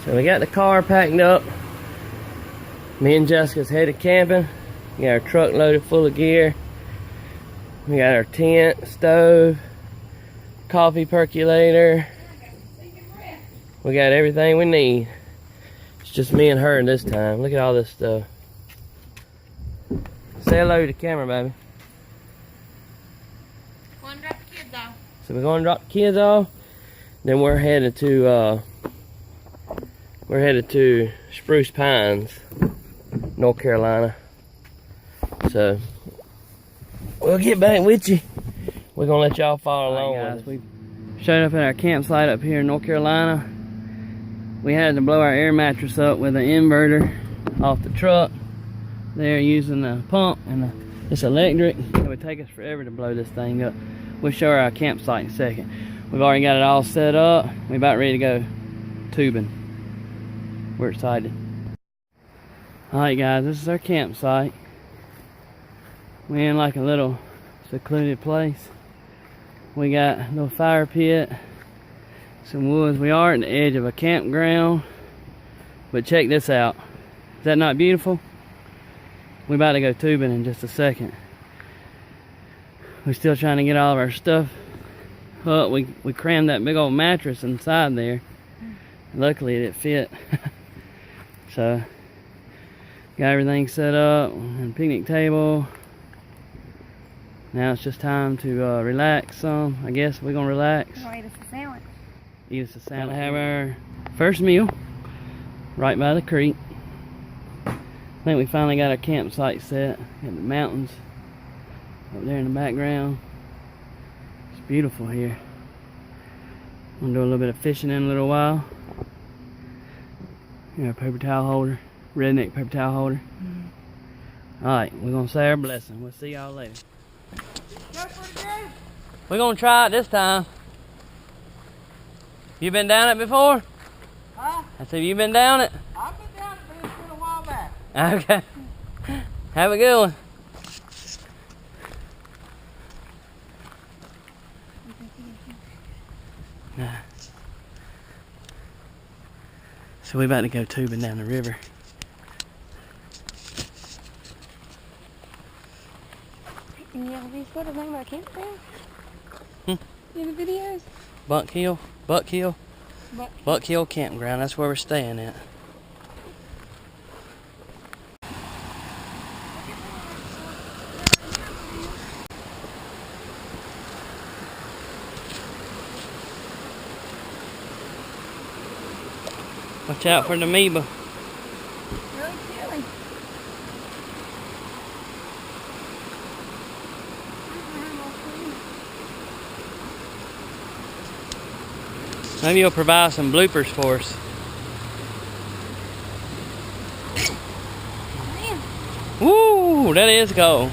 So we got the car packed up. Me and Jessica's headed camping. We got our truck loaded full of gear. We got our tent, stove, coffee percolator. We got everything we need. It's just me and her this time. Look at all this stuff. Say hello to the camera, baby. Going to drop the kids off. So we're going to drop the kids off. Then we're headed to Spruce Pines, North Carolina. So we'll get back with you. We're gonna let y'all follow along. Right, guys, we showed up at our campsite up here in North Carolina. We had to blow our air mattress up with an inverter off the truck. They're using the pump and it's electric. It would take us forever to blow this thing up. We'll show our campsite in a second. We've already got it all set up. We're about ready to go tubing. We're excited. Alright guys, this is our campsite. We're in like a little secluded place. We got a little fire pit, some woods. We are at the edge of a campground. But check this out. Is that not beautiful? We're about to go tubing in just a second. We're still trying to get all of our stuff up. We crammed that big old mattress inside there. Luckily it fit. So got everything set up and picnic table. Now it's just time to relax some. I guess we're gonna relax. We'll eat us a sandwich. Eat us a sandwich. Have our first meal right by the creek. I think we finally got our campsite set. Got the mountains up there in the background. It's beautiful here. I'm gonna do a little bit of fishing in a little while. Our paper towel holder, redneck paper towel holder. Alright, we're gonna say our blessing. We'll see y'all later. We're gonna try it this time. You been down it before? Huh? I said, you been down it? I've been down it, but it's been a while back. Okay. Have a good one. So we're about to go tubing down the river. Yeah, these photos talking about campground? Hmm? In the videos? Buck Hill Campground. That's where we're staying at. Watch out for the amoeba. Really chilly. Maybe you'll provide some bloopers for us. Man. Woo, that is cold.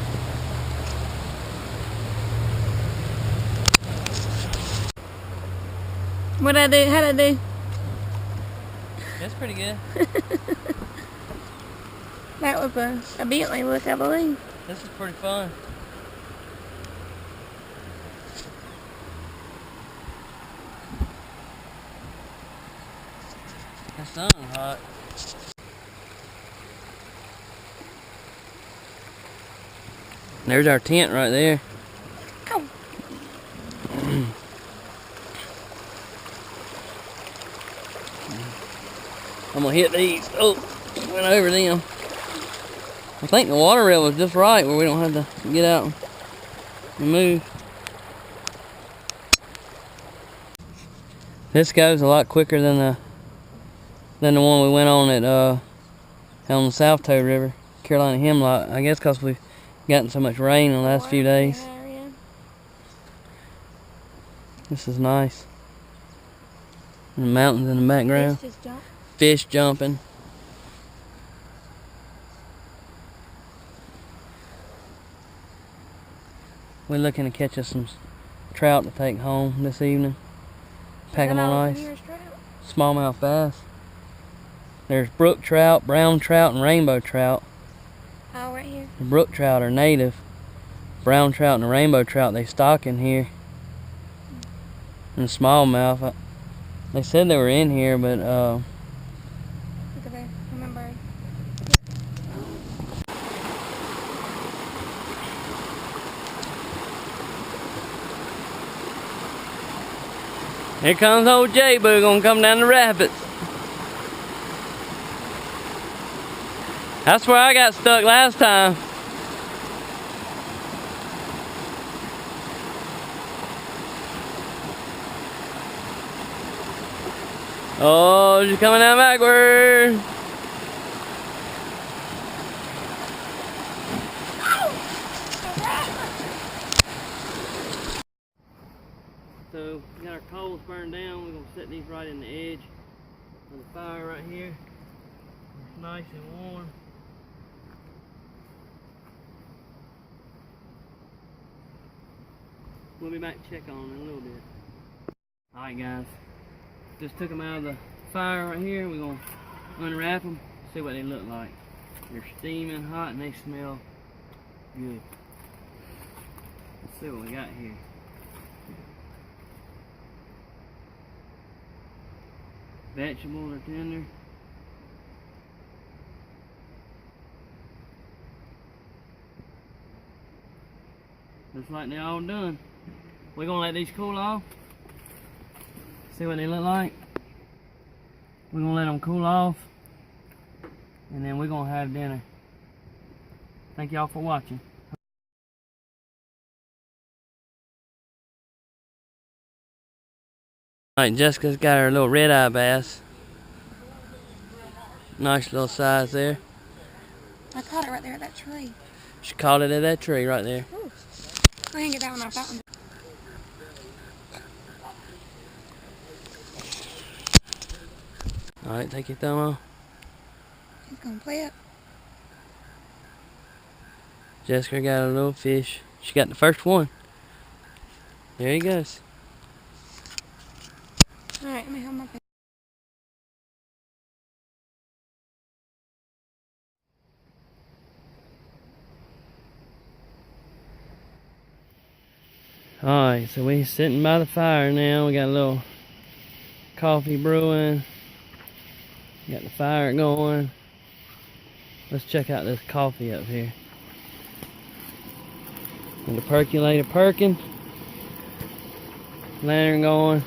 What'd I do? How'd I do? That's pretty good. That was a Bentley look, I believe. This is pretty fun. The sun's hot. There's our tent right there. Oh. I'm gonna hit these. Oh, went over them. I think the water rail was just right where we don't have to get out and move. This goes a lot quicker than the one we went on at on the South Toe River, Carolina Hemlock. I guess because we've gotten so much rain in the last few days. This is nice. And the mountains in the background. Fish jumping. We're looking to catch us some trout to take home this evening. Pack them on ice. Smallmouth bass. There's brook trout, brown trout, and rainbow trout. Oh, right here. The brook trout are native. Brown trout and the rainbow trout, they stock in here. And smallmouth, they said they were in here, but Here comes old J-Boo gonna come down the rapids. That's where I got stuck last time. Oh, she's coming down backward. So we got our coals burned down. We're gonna set these right in the edge of the fire right here. It's nice and warm. We'll be back to check on them in a little bit. Alright guys, just took them out of the fire right here. We're gonna unwrap them, see what they look like. They're steaming hot and they smell good. Let's see what we got here. Vegetables are tender. Looks like they're all done. We're gonna let these cool off. See what they look like. We're gonna let them cool off. And then we're gonna have dinner. Thank y'all for watching. Alright, Jessica's got her little red-eye bass. Nice little size there. I caught it right there at that tree. She caught it at that tree right there. Ooh. I didn't get that one off that one. Alright, take your thumb off. He's gonna play it. Jessica got a little fish. She got the first one. There he goes. Alright, let me hold my fish. Alright, so we're sitting by the fire now. We got a little coffee brewing. Got the fire going. Let's check out this coffee up here. And the percolator perking. Lantern going.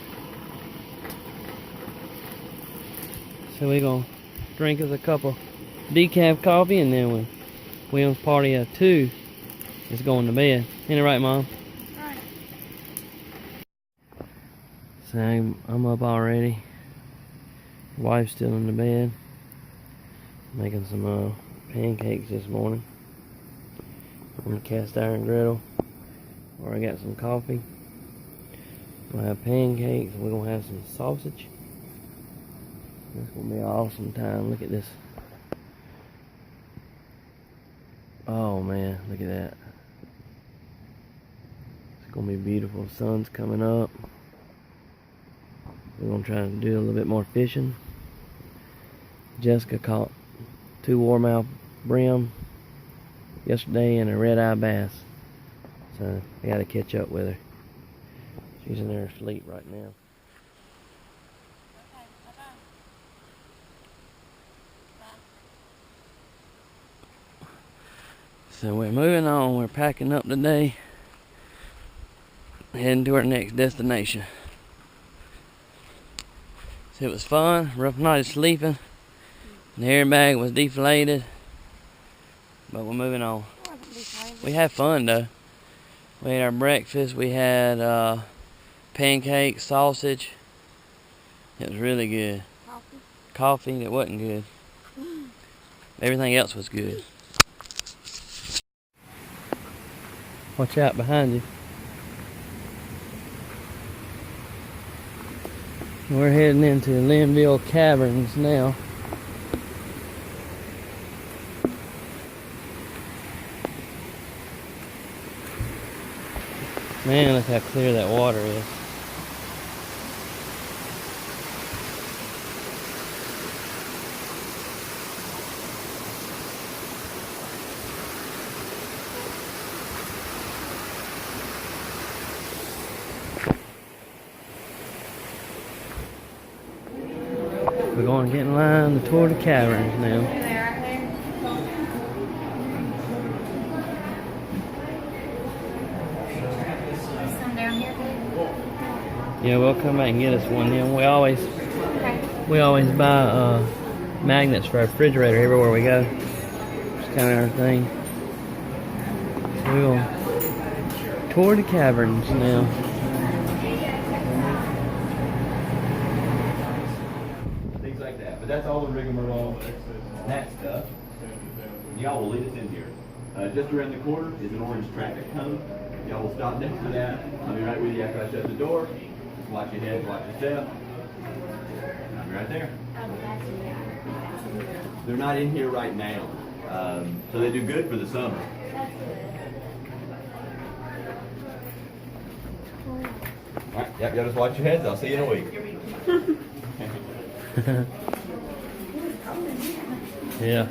So we're gonna drink us a cup of decaf coffee, and then when William's party of 2 is going to bed. Ain't it right, Mom? Right. So I'm up already. Wife's still in the bed. Making some pancakes this morning on the cast iron griddle. Where I got some coffee. We'll have pancakes. We're gonna have some sausage. It's gonna be an awesome time. Look at this. Oh man, look at that. It's gonna be beautiful. Sun's coming up. We're gonna try to do a little bit more fishing. Jessica caught 2 warmouth brim yesterday and a red-eye bass. So I gotta catch up with her. She's in there asleep right now. So we're moving on. We're packing up today. Heading to our next destination. So it was fun. Rough night of sleeping. The airbag was deflated. But we're moving on. We had fun though. We had our breakfast. We had pancakes, sausage. It was really good. Coffee that wasn't good. Everything else was good. Watch out behind you. We're heading into Linville Caverns now. Man, look how clear that water is. We're going to get in line to tour the caverns now. Yeah, we'll come back and get us one then. We always buy magnets for our refrigerator everywhere we go. It's kind of our thing. So we'll tour the caverns now. Things like that. But that's all the rigmarole, that stuff. Y'all will lead us in here. Just around the corner is an orange traffic cone. Y'all will stop next to that. I'll be right with you after I shut the door. Just watch your head, watch your step. I'll be right there. They're not in here right now. So they do good for the summer. All right, yep, y'all just watch your heads. I'll see you in a week. Yeah.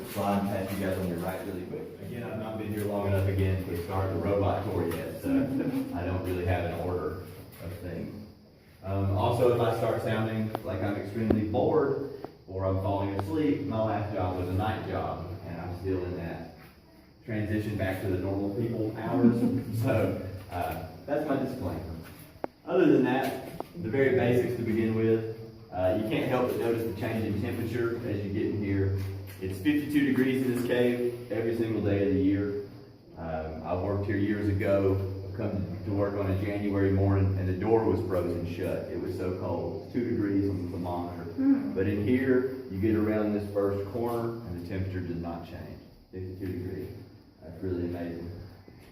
Flying past you guys on your right really quick. Again, I've not been here long enough again to start the robot tour yet, so I don't really have an order of things. Also, if I start sounding like I'm extremely bored or I'm falling asleep, my last job was a night job, and I'm still in that transition back to the normal people hours. So that's my disclaimer. Other than that, the very basics to begin with. You can't help but notice the change in temperature as you get in here. It's 52 degrees in this cave every single day of the year. I worked here years ago, come to work on a January morning, and the door was frozen shut. It was so cold. 2 degrees on the thermometer. But in here, you get around this first corner, and the temperature does not change. 52 degrees. That's really amazing.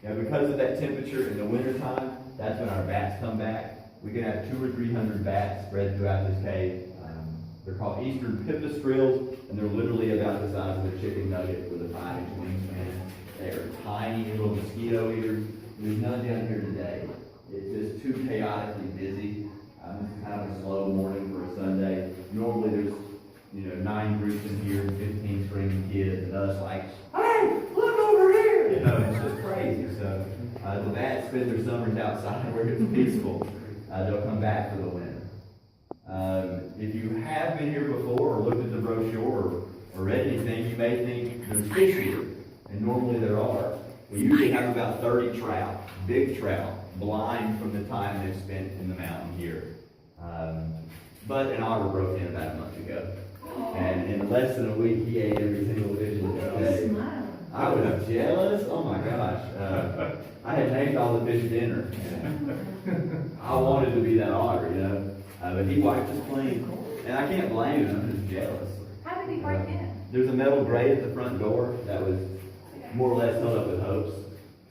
Now, because of that temperature in the wintertime, that's when our bats come back. We can have 200 or 300 bats spread throughout this cave. They're called eastern pipistrelles, and they're literally about the size of a chicken nugget with a 5-inch wingspan. They're tiny little mosquito eaters. There's none down here today. It's just too chaotically busy. It's kind of a slow morning for a Sunday. Normally there's 9 groups in here, 15 screaming kids, and us like, hey, look over here! It's just crazy. So the bats spend their summers outside where it's peaceful. They'll come back for the winter. If you have been here before or looked at the brochure or read anything, you may think there's fish here, and normally there are. We usually have about 30 trout, big trout, blind from the time they've spent in the mountain here. But an otter broke in about a month ago, and in less than a week he ate every single fish in the cave. I was jealous. Oh my gosh. I had named all the fish dinner. I wanted to be that otter, but he wiped us clean. And I can't blame him. I'm just jealous. How did he break in? There's a metal grate at the front door that was more or less held up with hopes.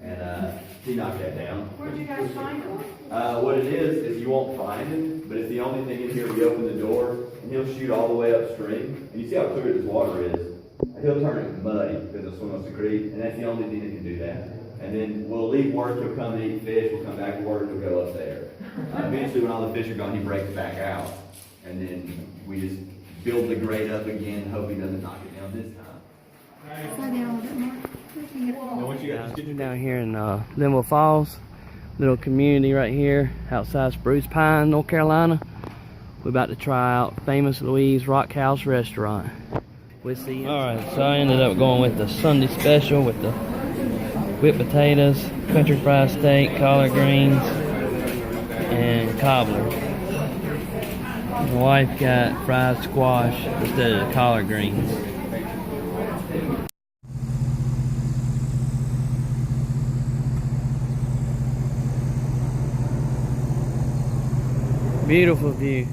And he knocked that down. Where'd you guys find him? What it is you won't find him, but it's the only thing in here. We open the door, and he'll shoot all the way upstream. And you see how clear this water is. He'll turn it muddy because he'll swim up the creek, and that's the only thing that can do that. And then we'll leave work, he'll come and eat fish, we'll come back to work, he'll go up there. Eventually, when all the fish are gone, he breaks back out. And then we just build the grate up again, hope he doesn't knock it down this time. Slow down a little bit more. Now, once you got We're down here in Linville Falls, little community right here outside Spruce Pine, North Carolina. We're about to try out famous Louise Rock House Restaurant. We'll see you. Alright, so I ended up going with the Sunday special with the whipped potatoes, country fried steak, collard greens, and cobbler. My wife got fried squash instead of the collard greens. Beautiful view.